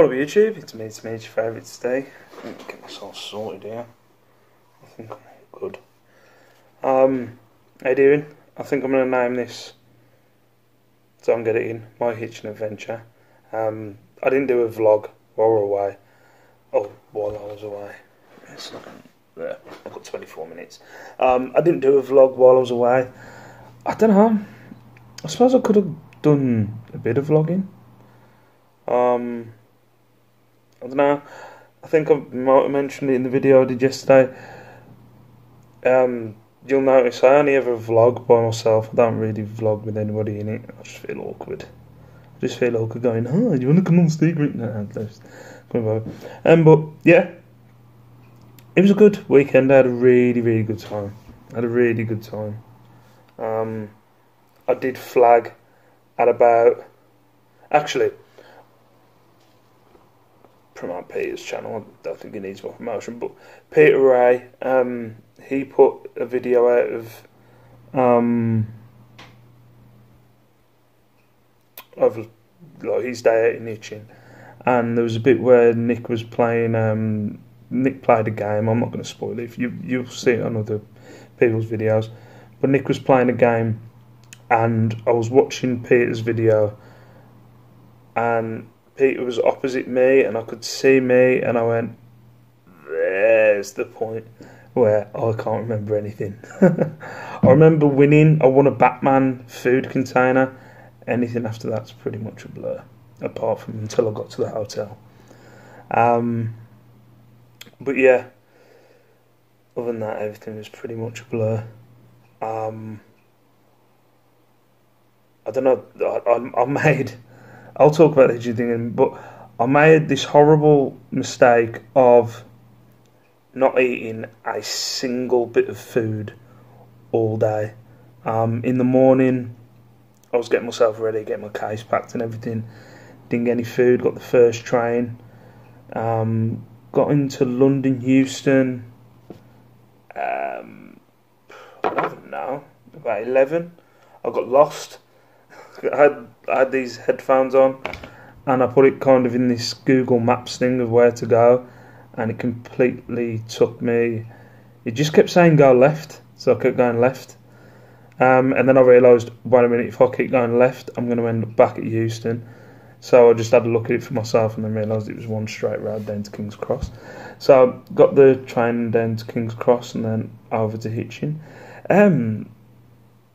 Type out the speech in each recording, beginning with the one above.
What up YouTube? It's me, your favourite today. Get myself sorted here. I think I'm all good. How you doing? I think I'm going to name this, so I'm getting in, my Hitchin adventure. I didn't do a vlog while we were away. Oh, while I was away. It's like, there, I've got 24 minutes. I didn't do a vlog while I was away. I don't know. I suppose I could have done a bit of vlogging. I don't know. I think I might have mentioned it in the video I did yesterday. You'll notice I only ever vlog by myself. I don't really vlog with anybody in it. I just feel awkward. I just feel awkward going, "Oh, you want to come on stage right now?" But yeah, it was a good weekend. I had a really good time. I did flag at about, actually, promote Peter's channel. I don't think he needs more promotion, but Peter Ray, he put a video out of like his day out in Hitchin, and there was a bit where Nick was playing. Nick played a game. I'm not going to spoil it. If you'll see it on other people's videos, but Nick was playing a game, and I was watching Peter's video, and Peter was opposite me, and I could see me, and I went, "There's the point where I can't remember anything." I remember winning. I won a Batman food container. Anything after that's pretty much a blur, apart from until I got to the hotel. But yeah, other than that, everything was pretty much a blur. I don't know. I made. I'll talk about the Hitchin thing, but I made this horrible mistake of not eating a single bit of food all day. In the morning, I was getting myself ready, getting my case packed and everything. Didn't get any food. Got the first train. Got into London, Euston. I don't know, about 11. I got lost. I had these headphones on, and I put it kind of in this Google Maps thing of where to go, and it completely took me. It just kept saying go left, so I kept going left, and then I realised, wait a minute, if I keep going left, I'm going to end up back at Euston. So I just had to look at it for myself, and then realised it was one straight road down to King's Cross. So I got the train down to King's Cross and then over to Hitchin. I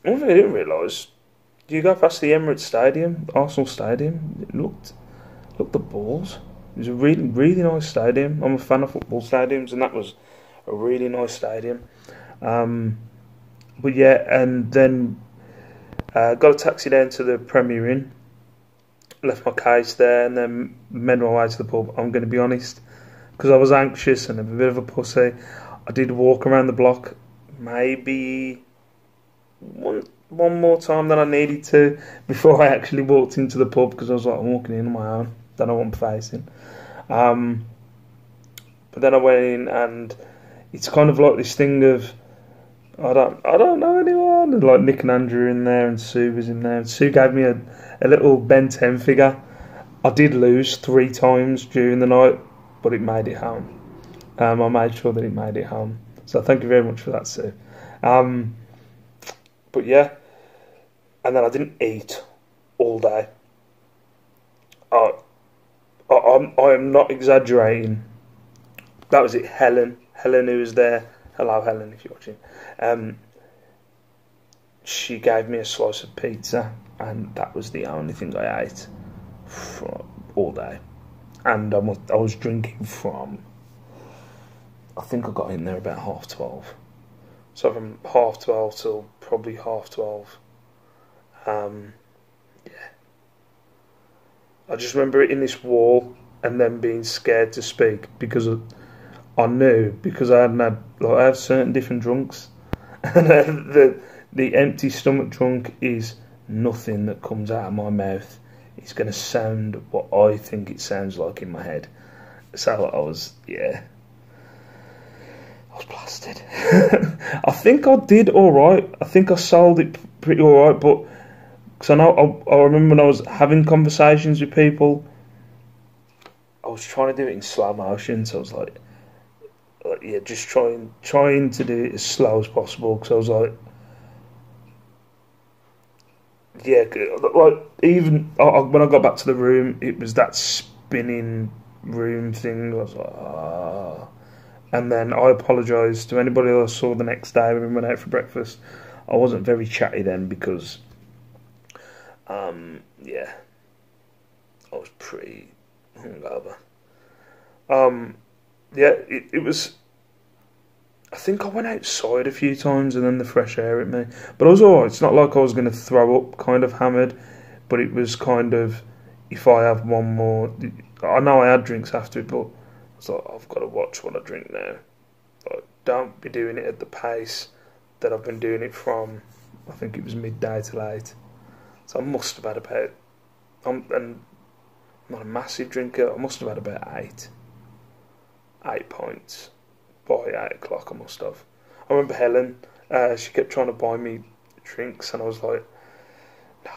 didn't realise, you go past the Emirates Stadium, Arsenal Stadium. It looked the balls. It was a really nice stadium. I'm a fan of football stadiums, and that was a really nice stadium. But yeah, and then got a taxi down to the Premier Inn. Left my case there, and then made my way to the pub. I'm going to be honest, because I was anxious and a bit of a pussy, I did walk around the block maybe one more time than I needed to before I actually walked into the pub, because I was like, I'm walking in on my own, don't know what I'm facing. But then I went in, and it's kind of like this thing of I don't know anyone. And like Nick and Andrew in there, and Sue was in there. And Sue gave me a little Ben 10 figure. I did lose 3 times during the night, but it made it home. I made sure that it made it home. So thank you very much for that, Sue. But yeah, and then I didn't eat all day. I am not exaggerating. That was it. Helen who was there. Hello, Helen, if you're watching. She gave me a slice of pizza, and that was the only thing I ate for all day. And I was drinking from, I think I got in there about 12:30. So from 12:30 till probably 12:30. Yeah. I just remember hitting this wall and then being scared to speak, because I knew, because I have certain different drunks, and the empty stomach drunk is nothing that comes out of my mouth. It's going to sound what I think it sounds like in my head. So I was blasted. I think I did alright. I think I sold it pretty alright, but because I remember when I was having conversations with people, was trying to do it in slow motion, so I was like yeah, just trying to do it as slow as possible, because I was like, yeah, like even when I got back to the room, it was that spinning room thing. I was like, ah. And then I apologised to anybody I saw the next day when we went out for breakfast. I wasn't very chatty then because, yeah, I was pretty hungover. Yeah, it was. I think I went outside a few times and then the fresh air hit me. But I was alright. It's not like I was going to throw up kind of hammered, but it was kind of, if I have one more. I know I had drinks after it, but it's like, I've got to watch what I drink now. Like, don't be doing it at the pace that I've been doing it from, I think it was midday till 8. So I must have had about, and I'm not a massive drinker, I must have had about 8 pints. By 8 o'clock I must have. I remember Helen, she kept trying to buy me drinks and I was like, no,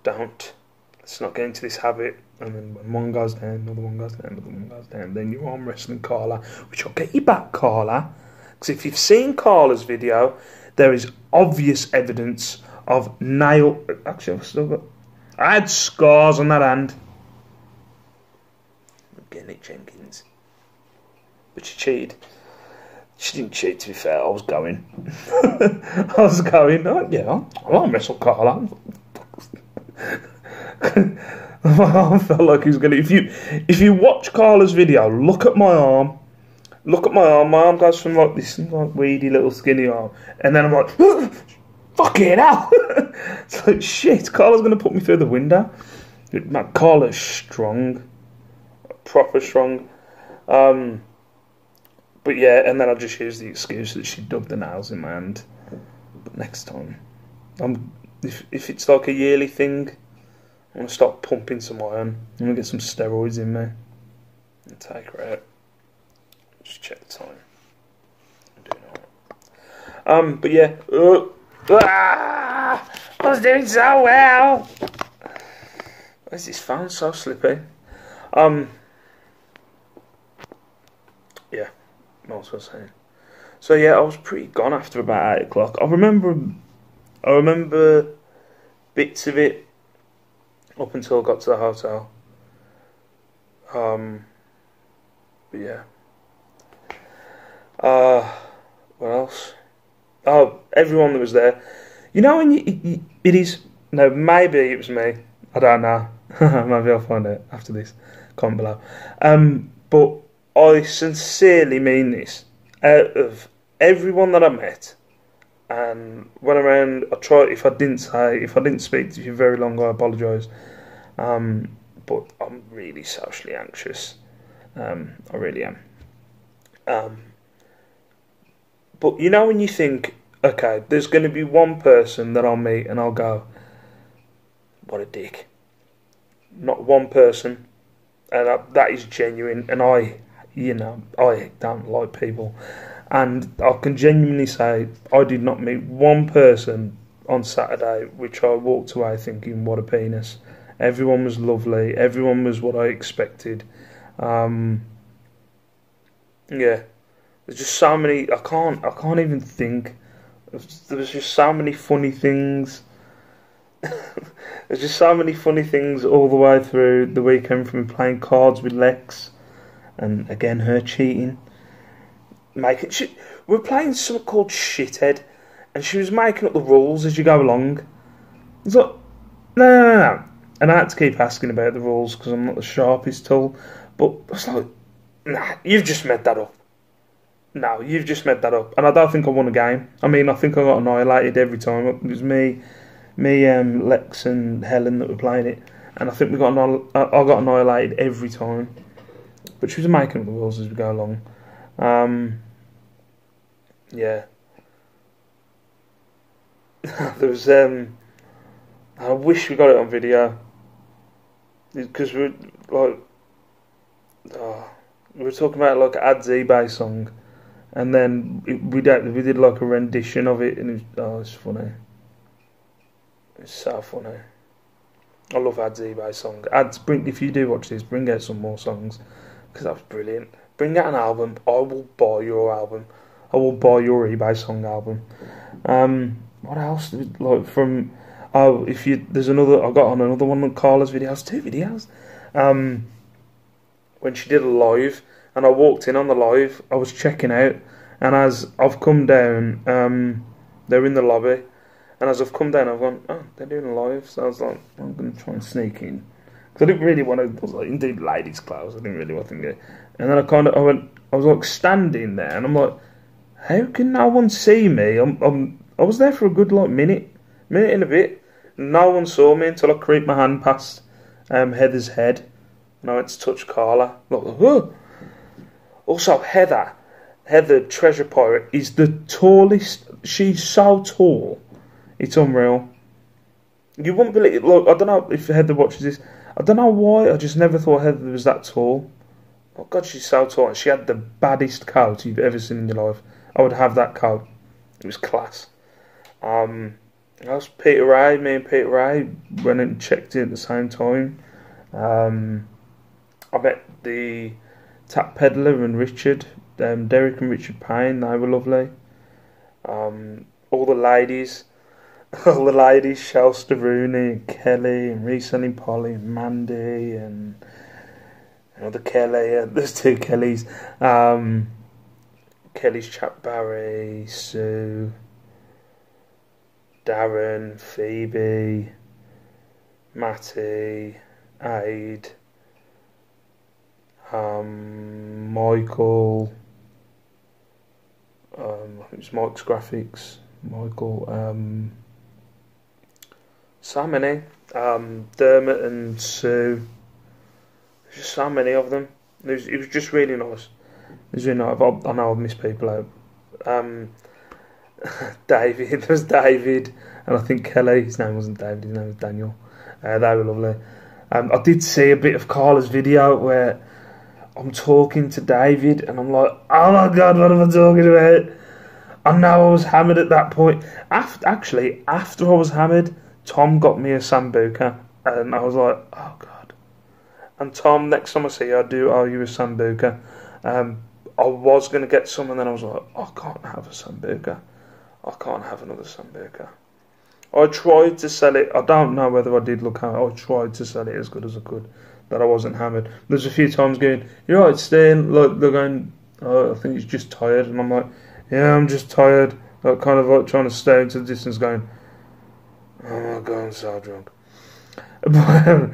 don't. Let's not get into this habit. And then when one goes down, another one goes down, another one goes down, then you're arm wrestling Carla, which I'll get you back, Carla. Because if you've seen Carla's video, there is obvious evidence of nail... Actually, I've still got... I had scars on that hand. I'm getting it, Jenkins. But she cheated. She didn't cheat, to be fair. I was going. Oh, yeah, I'll wrestle Carla. My arm felt like he was going to... If you watch Carla's video, look at my arm. Look at my arm. My arm goes from like this like weedy little skinny arm. And then I'm like, fucking hell. It's like, shit, Carla's going to put me through the window. Man, Carla's strong. Proper strong. But yeah, and then I just used the excuse that she dug the nails in my hand. But next time, if it's like a yearly thing, I'm going to start pumping some iron. I'm going to get some steroids in me and take her out. Just check the time. I'm doing alright. But yeah. I was doing so well. Why is this phone so slippy? Yeah. What was I saying? So yeah, I was pretty gone after about 8 o'clock. I remember bits of it up until I got to the hotel. But yeah. What else? Oh, everyone that was there. You know when it is... No, maybe it was me. I don't know. Maybe I'll find out after this. Comment below. But I sincerely mean this. Out of everyone that I met and went around, if I didn't speak to you very long, I apologise. But I'm really socially anxious. I really am. But you know when you think, okay, there's going to be one person that I'll meet and I'll go, what a dick. Not one person. And that is genuine. And I don't like people. And I can genuinely say I did not meet one person on Saturday which I walked away thinking, what a penis. Everyone was lovely. Everyone was what I expected. Yeah. There's just so many... I can't even think. There was just so many funny things. There's just so many funny things all the way through the weekend, from playing cards with Lex, and again her cheating. We're playing something called Shithead, and she was making up the rules as you go along. It's like, no. And I had to keep asking about the rules because I'm not the sharpest tool. But I was like, nah, you've just made that up. No, you've just made that up. And I don't think I won a game. I mean, I think I got annihilated every time. It was me, Lex and Helen that were playing it. And I think I got annihilated every time. But she was making up the rules as we go along. Yeah. There was, I wish we got it on video. Because we were talking about like an Ad's eBay song. And then we did like a rendition of it, and it's funny. It's so funny. I love Ad's eBay song. Ads, if you do watch this, bring out some more songs, because that was brilliant. Bring out an album. I will buy your album. I will buy your eBay song album. What else? Like from there's another. I got on another one of Carla's videos. 2 videos. When she did a live, and I walked in on the live. I was checking out, and as I've come down, they're in the lobby. And as I've come down, I've gone, oh, they're doing a live. So I was like, I'm going to try and sneak in. Because I didn't really want to, I was like, indeed, ladies' clothes. I didn't really want to get. And then I was like standing there, and I'm like, how can no one see me? I was there for a good like minute and a bit. No one saw me until I creeped my hand past Heather's head. And I went to touch Carla. Like, whoa. Also, Heather, Treasure Pirate, is the tallest. She's so tall. It's unreal. You wouldn't believe it. Look, I don't know if Heather watches this. I don't know why. I just never thought Heather was that tall. Oh God, she's so tall. And she had the baddest coat you've ever seen in your life. I would have that coat. It was class. I was Peter Ray. Me and Peter Ray went and checked in at the same time. I met the Tap Peddler and Richard. Derek and Richard Payne. They were lovely. All the ladies. All the ladies, Shelster Rooney and Kelly and Reselling Polly and Mandy and another Kelly. There's 2 Kellys. Kelly's chap Barry, Sue, Darren, Phoebe, Matty, Aid, Michael. I think it's Mike's Graphics. Michael. So many. Dermot and Sue. There's just so many of them. It was just really nice. It was really nice. I know I've missed people out. David. There was David. And I think Kelly. His name wasn't David. His name was Daniel. They were lovely. I did see a bit of Carla's video where I'm talking to David and I'm like, oh my God, what am I talking about? I know I was hammered at that point. After I was hammered, Tom got me a Sambuca, and I was like, oh God. And Tom, next time I see you, I do owe you a Sambuca. I was going to get some, and then I was like, I can't have a Sambuca. I can't have another Sambuca. I tried to sell it. I don't know whether I did look at it. I tried to sell it as good as I could, that I wasn't hammered. There's a few times going, you're right, Stan. Like, they're going, oh, I think he's just tired. And I'm like, yeah, I'm just tired. Like, kind of like trying to stare into the distance going, oh my God, I'm so drunk. But,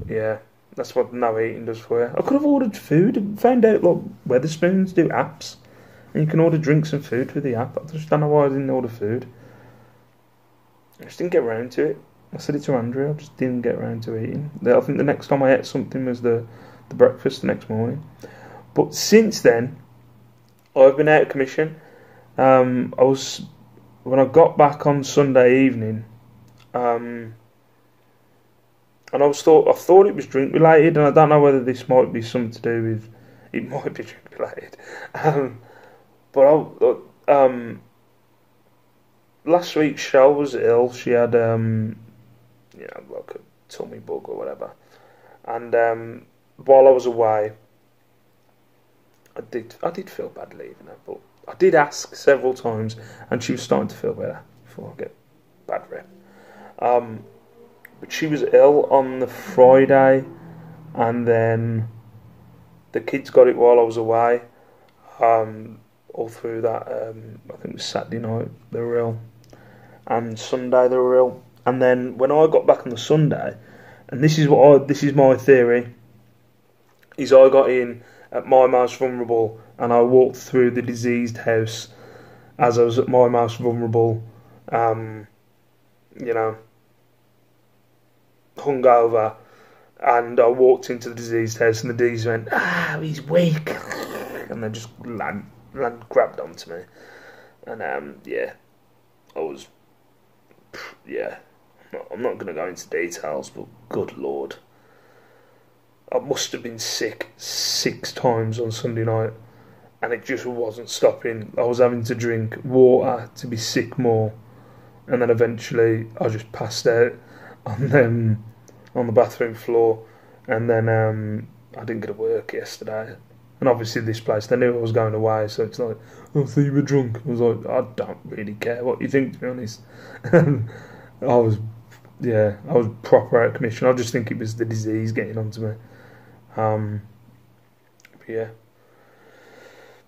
yeah, that's what no eating does for you. I could have ordered food and found out, like, Weatherspoons do apps. And you can order drinks and food with the app. I just don't know why I didn't order food. I just didn't get around to it. I said it to Andrew, I just didn't get around to eating. I think the next time I ate something was the breakfast the next morning. But since then, I've been out of commission. When I got back on Sunday evening, and I thought it was drink related, and I don't know whether this might be something to do with. It might be drink related, but last week Shell was ill. She had like a tummy bug or whatever, and while I was away, I did feel bad leaving her, but I did ask several times, and she was starting to feel better before I get bad rep. But she was ill on the Friday, and then the kids got it while I was away. All through that, I think it was Saturday night they were ill, and Sunday they were ill, and then when I got back on the Sunday, and this is my theory, is I got in at my most vulnerable, and I walked through the diseased house as I was at my most vulnerable, hungover, and I walked into the diseased house, and the disease went, he's weak, and they just grabbed onto me, and I was, I'm not going to go into details, but good Lord, I must have been sick 6 times on Sunday night, and it just wasn't stopping. I was having to drink water to be sick more, and then eventually I just passed out, and then on the bathroom floor, and then I didn't get to work yesterday. And obviously this place, they knew I was going away, so it's like, oh, so you were drunk. I was like, I don't really care what you think, to be honest. I was proper out of commission. I just think it was the disease getting onto me.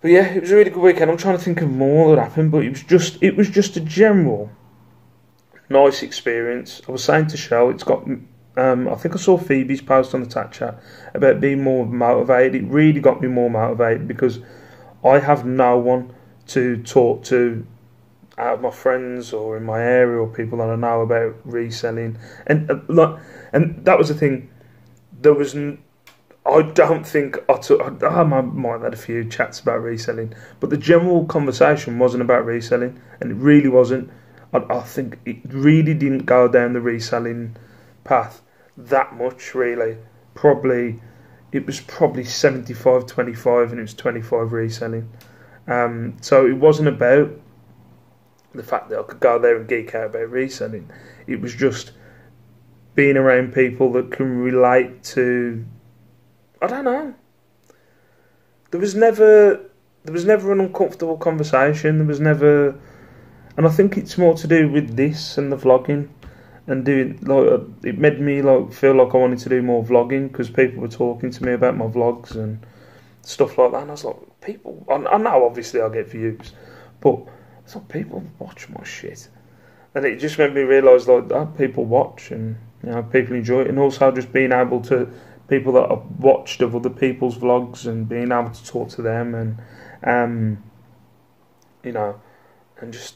But yeah, it was a really good weekend. I'm trying to think of more that happened, but it was just a general nice experience. I was saying to Shell, it's got. I think I saw Phoebe's post on the Tat Chat about being more motivated. It really got me more motivated because I have no one to talk to out of my friends or in my area or people that I know about reselling, and that was the thing. There was. I don't think I might have had a few chats about reselling, but the general conversation wasn't about reselling, and it really wasn't. I think it really didn't go down the reselling path that much, really. It was probably 75-25, and it was 25 reselling. So it wasn't about the fact that I could go there and geek out about reselling. It was just being around people that can relate to. I don't know. There was never an uncomfortable conversation. There was never, and I think it's more to do with this and the vlogging, and doing it made me feel like I wanted to do more vlogging because people were talking to me about my vlogs and stuff like that, and I was like, people. I know obviously I get views, but it's like people watch my shit, and it just made me realise that people watch and people enjoy it, and also just being able to. People that I've watched of other people's vlogs and being able to talk to them and and just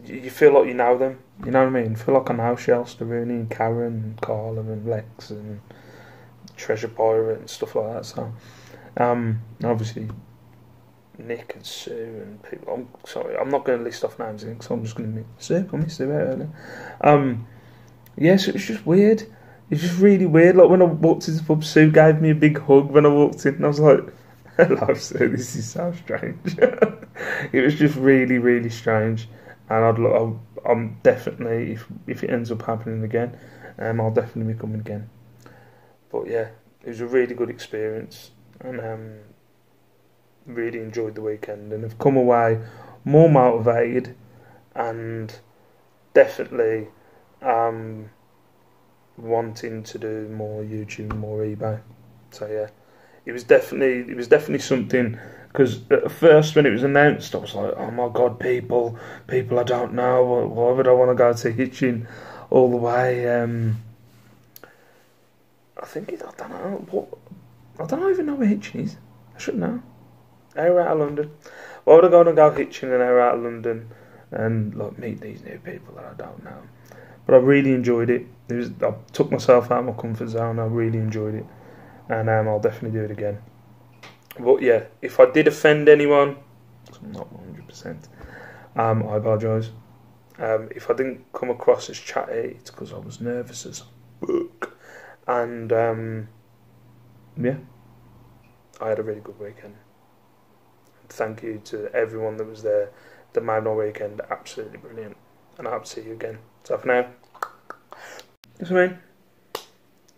you feel like you know them, you know what I mean? I feel like I know Shelster, Rooney and Karen and Carla and Lex and Treasure Pirate and stuff like that. So obviously Nick and Sue and people. I'm sorry, I'm not going to list off names because I'm just going to Sue. I missed Sue out earlier. Yes, it was just weird. It's just really weird. Like when I walked into the pub, Sue gave me a big hug when I walked in, and I was like, "Hello, Sue. This is so strange." It was just really, really strange. And I'm definitely, if it ends up happening again, I'll definitely be coming again. But yeah, it was a really good experience, and really enjoyed the weekend, and I've come away more motivated, and definitely. Wanting to do more YouTube, more eBay. So yeah, it was definitely something. Because at first, when it was announced, I was like, "Oh my god, people I don't know. Why would I want to go to Hitchin all the way?" I don't even know where Hitchin is. I should know. Hour out of London. Why would I go and go Hitchin an hour out of London and meet these new people that I don't know? But I really enjoyed it. I took myself out of my comfort zone. I really enjoyed it, and I'll definitely do it again. But yeah, if I did offend anyone, I'm not 100%. I apologise. If I didn't come across as chatty, it's because I was nervous as fuck. And yeah, I had a really good weekend. Thank you to everyone that was there. That made my weekend absolutely brilliant. And I hope to see you again. So for now, that's what I mean.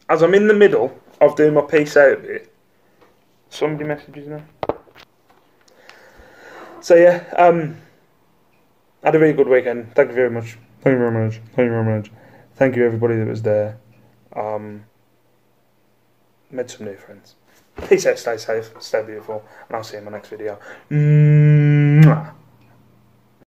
As I'm in the middle of doing my piece out bit, somebody messages now. So yeah, had a really good weekend. Thank you very much. Thank you very much. Thank you very much. Thank you everybody that was there. Made some new friends. Peace out, stay safe, stay beautiful, and I'll see you in my next video. Mwah.